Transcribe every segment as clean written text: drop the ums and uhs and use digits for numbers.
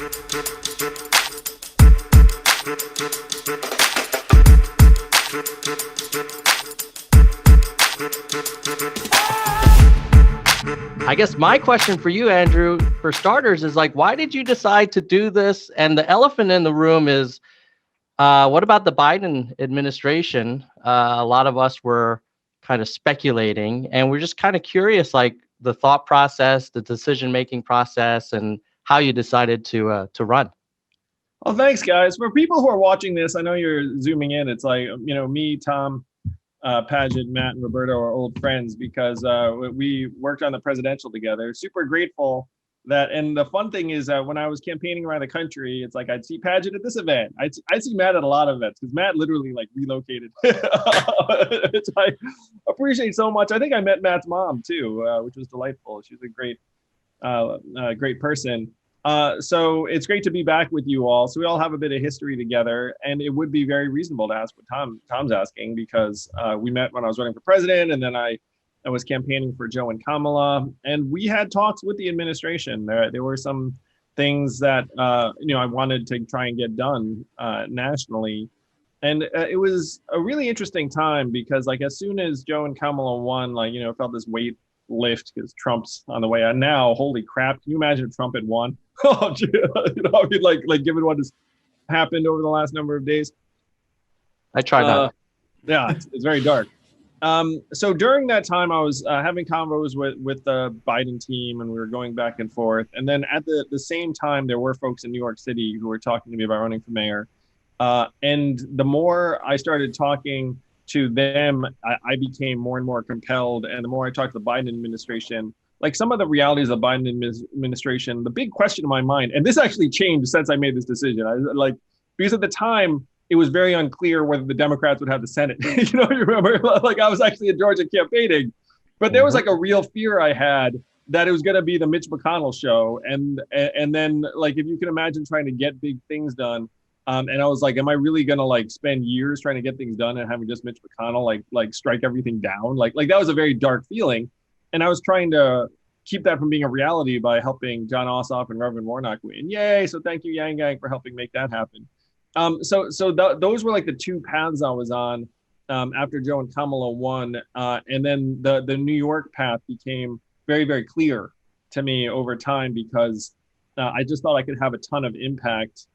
I guess my question for you, Andrew, for starters, is like, why did you decide to do this? And the elephant in the room is, what about the Biden administration? A lot of us were kind of speculating, and we're just kind of curious, like the thought process, the decision-making process, and how you decided to run. Well, thanks, guys. For people who are watching this, I know you're zooming in. It's like, me, Tom, Paget, Matt, and Roberto are old friends because we worked on the presidential together. Super grateful that, and the fun thing is when I was campaigning around the country, it's like I'd see Paget at this event. I'd see Matt at a lot of events because Matt literally like relocated. I appreciate so much. I think I met Matt's mom too, which was delightful. She's a great person. So it's great to be back with you all. So we all have a bit of history together, and it would be very reasonable to ask what Tom's asking because we met when I was running for president, and then I was campaigning for Joe and Kamala, and we had talks with the administration. There were some things that I wanted to try and get done nationally, and it was a really interesting time because like as soon as Joe and Kamala won, felt this weight lift because Trump's on the way out now. Holy crap! Can you imagine if Trump had won? Oh, like given what has happened over the last number of days. I tried not. Yeah, it's very dark. So during that time, I was having convos with the Biden team, and we were going back and forth. And then at the same time, there were folks in New York City who were talking to me about running for mayor. And the more I started talking to them, I became more and more compelled. And the more I talked to the Biden administration, like some of the realities of the Biden administration, the big question in my mind, and this actually changed since I made this decision. Because at the time, it was very unclear whether the Democrats would have the Senate. You remember, like I was actually in Georgia campaigning, but there was like a real fear I had that it was going to be the Mitch McConnell show. And then like, if you can imagine trying to get big things done. And I was like, am I really going to like spend years trying to get things done and having just Mitch McConnell like strike everything down? Like that was a very dark feeling. And I was trying to keep that from being a reality by helping John Ossoff and Reverend Warnock win. Yay. So thank you, Yang Gang, for helping make that happen. Those were like the two paths I was on after Joe and Kamala won. And then the New York path became very, very clear to me over time because I just thought I could have a ton of impact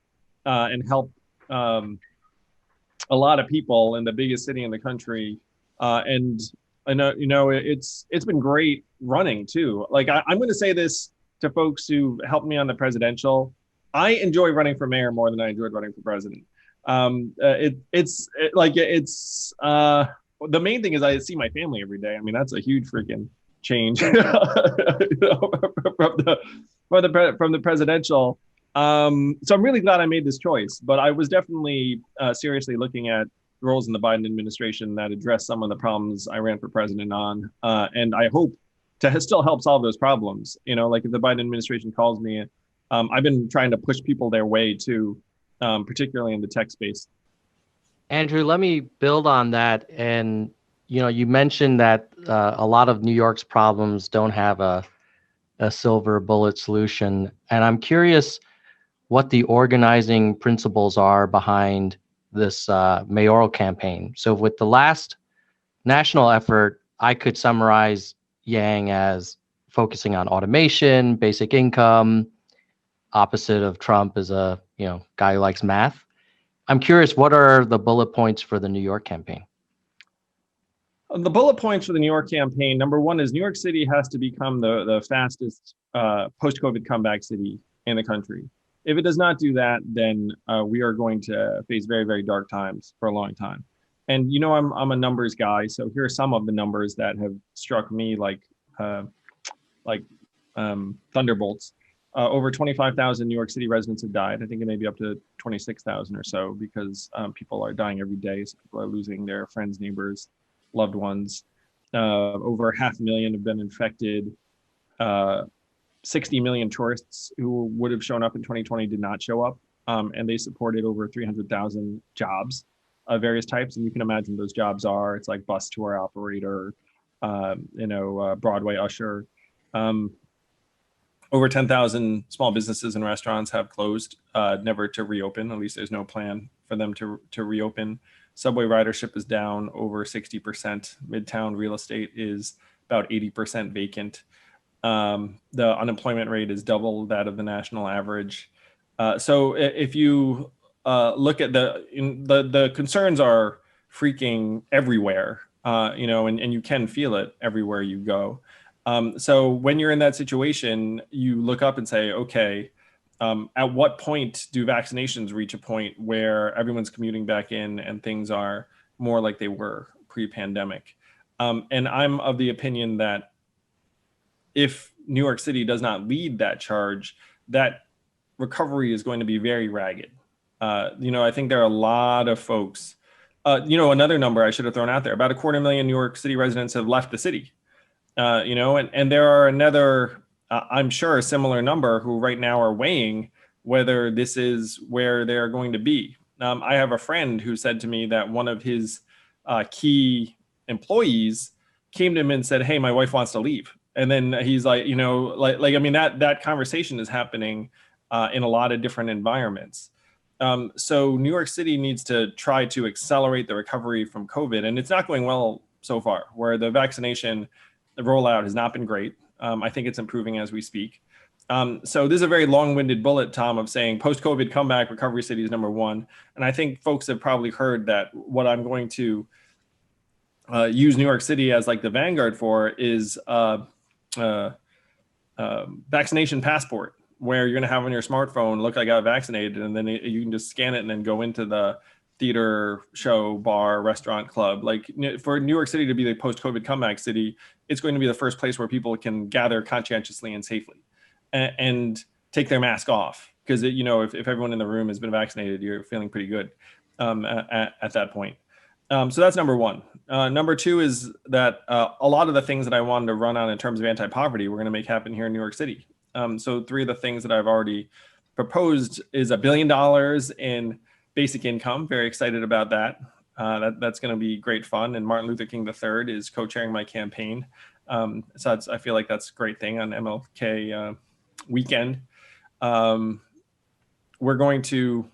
and help a lot of people in the biggest city in the country. And I know, it's been great running too. Like I'm going to say this to folks who helped me on the presidential. I enjoy running for mayor more than I enjoyed running for president. The main thing is I see my family every day. I mean, that's a huge freaking change from the presidential. So I'm really glad I made this choice, but I was definitely seriously looking at roles in the Biden administration that address some of the problems I ran for president on. And I hope to still help solve those problems. Like if the Biden administration calls me, I've been trying to push people their way too, particularly in the tech space. Andrew, let me build on that. And, you mentioned that a lot of New York's problems don't have a silver bullet solution. And I'm curious what the organizing principles are behind this mayoral campaign. So with the last national effort, I could summarize Yang as focusing on automation, basic income. Opposite of Trump is a guy who likes math. I'm curious, what are the bullet points for the New York campaign? The bullet points for the New York campaign, number one is New York City has to become the fastest post-COVID comeback city in the country. If it does not do that, then we are going to face very, very dark times for a long time. And I'm a numbers guy, so here are some of the numbers that have struck me like thunderbolts. Over 25,000 New York City residents have died. I think it may be up to 26,000 or so because people are dying every day. So people are losing their friends, neighbors, loved ones. Over 500,000 have been infected. 60 million tourists who would have shown up in 2020 did not show up. And they supported over 300,000 jobs of various types. And you can imagine those jobs are, it's like bus tour operator, Broadway usher. Over 10,000 small businesses and restaurants have closed, never to reopen. At least there's no plan for them to reopen. Subway ridership is down over 60%. Midtown real estate is about 80% vacant. The unemployment rate is double that of the national average. So if you look at the concerns are freaking everywhere, and you can feel it everywhere you go. So when you're in that situation, you look up and say, okay, at what point do vaccinations reach a point where everyone's commuting back in and things are more like they were pre-pandemic? And I'm of the opinion that if New York City does not lead that charge, that recovery is going to be very ragged. I think there are a lot of folks. Another number I should have thrown out there: about 250,000 New York City residents have left the city. And there are another, I'm sure, a similar number who right now are weighing whether this is where they're going to be. I have a friend who said to me that one of his key employees came to him and said, "Hey, my wife wants to leave." And then he's like, I mean, that conversation is happening in a lot of different environments. So New York City needs to try to accelerate the recovery from COVID, and it's not going well so far, where the vaccination rollout has not been great. I think it's improving as we speak. So this is a very long-winded bullet, Tom, of saying post-COVID comeback, recovery city is number one. And I think folks have probably heard that what I'm going to use New York City as like the vanguard for is vaccination passport, where you're going to have on your smartphone, look, I got vaccinated, and then you can just scan it and then go into the theater, show, bar, restaurant, club. Like, for New York City to be the post-COVID comeback city, it's going to be the first place where people can gather conscientiously and safely and take their mask off. Because, if everyone in the room has been vaccinated, you're feeling pretty good at that point. So that's number one. Number two is that a lot of the things that I wanted to run on in terms of anti-poverty, we're going to make happen here in New York City. So three of the things that I've already proposed is $1 billion in basic income. Very excited about that. That's going to be great fun. And Martin Luther King III is co-chairing my campaign. So I feel like that's a great thing on MLK weekend. We're going to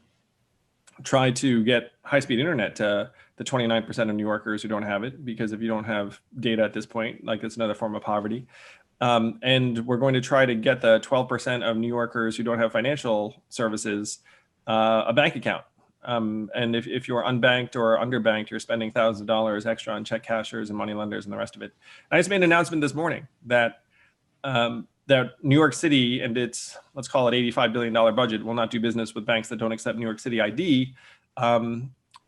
try to get high-speed internet to the 29% of New Yorkers who don't have it, because if you don't have data at this point, like, it's another form of poverty. And we're going to try to get the 12% of New Yorkers who don't have financial services a bank account. And if you're unbanked or underbanked, you're spending thousands of dollars extra on check cashers and money lenders and the rest of it. And I just made an announcement this morning that that New York City and its, let's call it $85 billion budget, will not do business with banks that don't accept New York City ID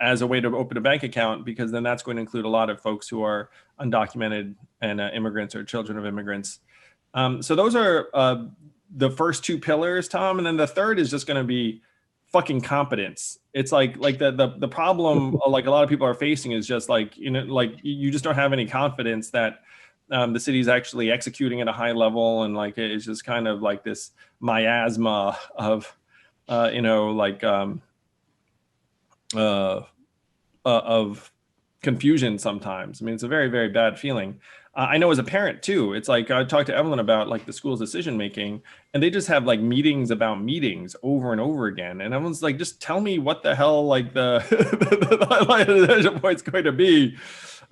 as a way to open a bank account, because then that's going to include a lot of folks who are undocumented and immigrants or children of immigrants. So those are the first two pillars, Tom. And then the third is just going to be fucking competence. It's like the problem like a lot of people are facing is just like, you just don't have any confidence that the city's actually executing at a high level, and like it's just kind of like this miasma of of confusion sometimes. I mean, it's a very, very bad feeling. I know as a parent too, it's like I talked to Evelyn about like the school's decision making, and they just have like meetings about meetings over and over again. And everyone's like, just tell me what the hell like the decision point's going to be.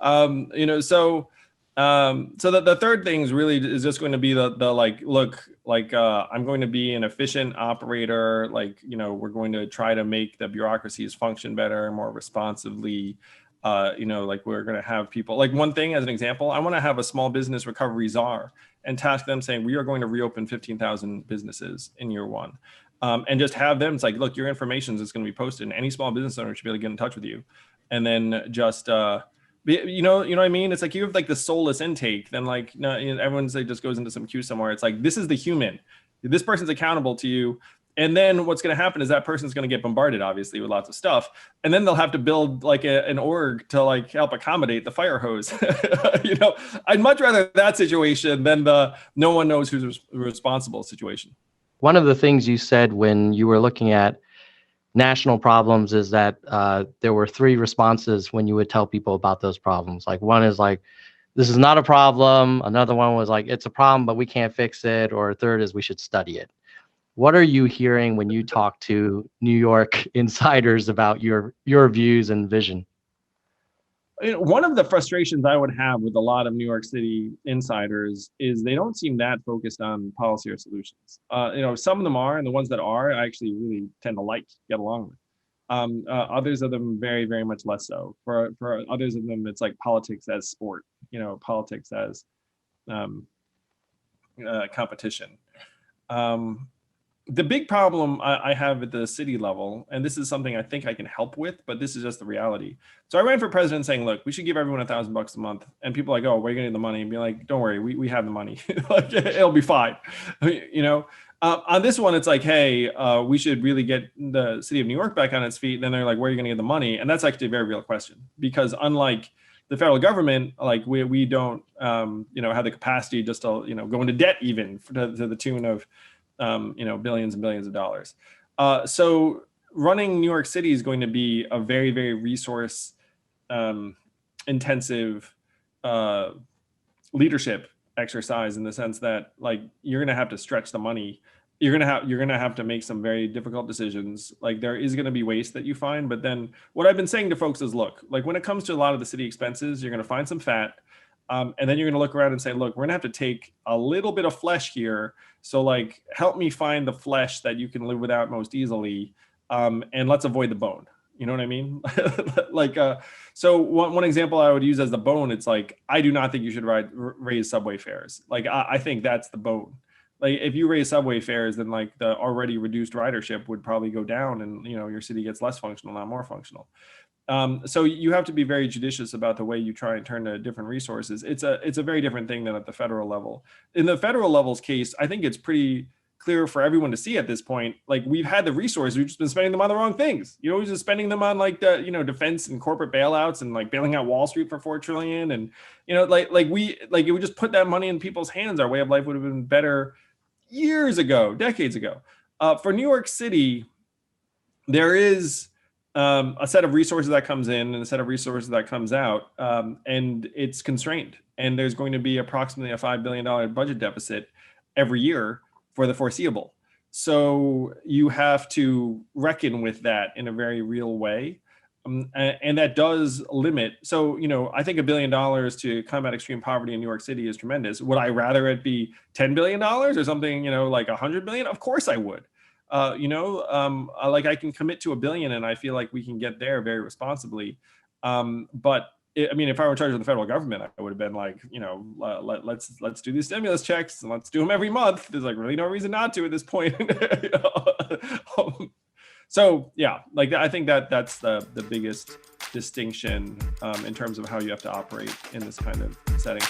So the third thing is really is just going to be the like, look, like I'm going to be an efficient operator. Like, we're going to try to make the bureaucracies function better, more responsively. Like we're going to have people, like, one thing as an example, I want to have a small business recovery czar and task them saying, we are going to reopen 15,000 businesses in year one. And just have them, it's like, look, your information is going to be posted, and any small business owner should be able to get in touch with you. And then just, you know what I mean? It's like you have like the soulless intake, then like, everyone's like just goes into some queue somewhere. It's like, this is the human. This person's accountable to you. And then what's going to happen is that person's going to get bombarded, obviously, with lots of stuff. And then they'll have to build like an org to like help accommodate the fire hose. I'd much rather that situation than the no one knows who's responsible situation. One of the things you said when you were looking at national problems is that there were three responses when you would tell people about those problems. Like, one is like this is not a problem. Another one was like, it's a problem, but we can't fix it. Or a third is we should study it. What are you hearing when you talk to New York insiders about your views and vision? One of the frustrations I would have with a lot of New York City insiders is they don't seem that focused on policy or solutions. Some of them are, and the ones that are, I actually really tend to get along with. Others of them very, very much less so. For others of them, it's like politics as sport, politics as competition. The big problem I have at the city level, and this is something I think I can help with, but this is just the reality. So I ran for president saying, look, we should give everyone $1,000 a month. And people are like, oh, where are you getting the money? And be like, don't worry, we have the money. Like, it'll be fine. On this one, it's like, hey, we should really get the city of New York back on its feet. And then they're like, where are you going to get the money? And that's actually a very real question, because unlike the federal government, like we don't, have the capacity just to, go into debt even to the tune of, billions and billions of dollars. So running New York City is going to be a very, very resource intensive leadership exercise, in the sense that, like, you're going to have to stretch the money. You're going to have to make some very difficult decisions. Like, there is going to be waste that you find. But then what I've been saying to folks is, look, like, when it comes to a lot of the city expenses, you're going to find some fat. And then you're going to look around and say, look, we're going to have to take a little bit of flesh here. So, like, help me find the flesh that you can live without most easily. And let's avoid the bone. You know what I mean? So one example I would use as the bone, it's like, I do not think you should raise subway fares. Like, I think that's the bone. Like, if you raise subway fares, then, like, the already reduced ridership would probably go down, and, your city gets less functional, not more functional. So you have to be very judicious about the way you try and turn to different resources. It's a very different thing than at the federal level. In the federal level's case, I think it's pretty clear for everyone to see at this point. Like, we've had the resources, we've just been spending them on the wrong things. We've just spending them on, like, the defense and corporate bailouts, and, like, bailing out Wall Street for $4 trillion. And if we just put that money in people's hands, our way of life would have been better years ago, decades ago. For New York City, there is a set of resources that comes in and a set of resources that comes out, and it's constrained. And there's going to be approximately a $5 billion budget deficit every year for the foreseeable. So you have to reckon with that in a very real way. And that does limit. So, I think $1 billion to combat extreme poverty in New York City is tremendous. Would I rather it be $10 billion or something, like $100 billion? Of course I would. Like, I can commit to $1 billion, and I feel like we can get there very responsibly. But if I were in charge of the federal government, I would have been like, let's do these stimulus checks, and let's do them every month. There's, like, really no reason not to at this point. So yeah, like, I think that's the biggest distinction in terms of how you have to operate in this kind of setting.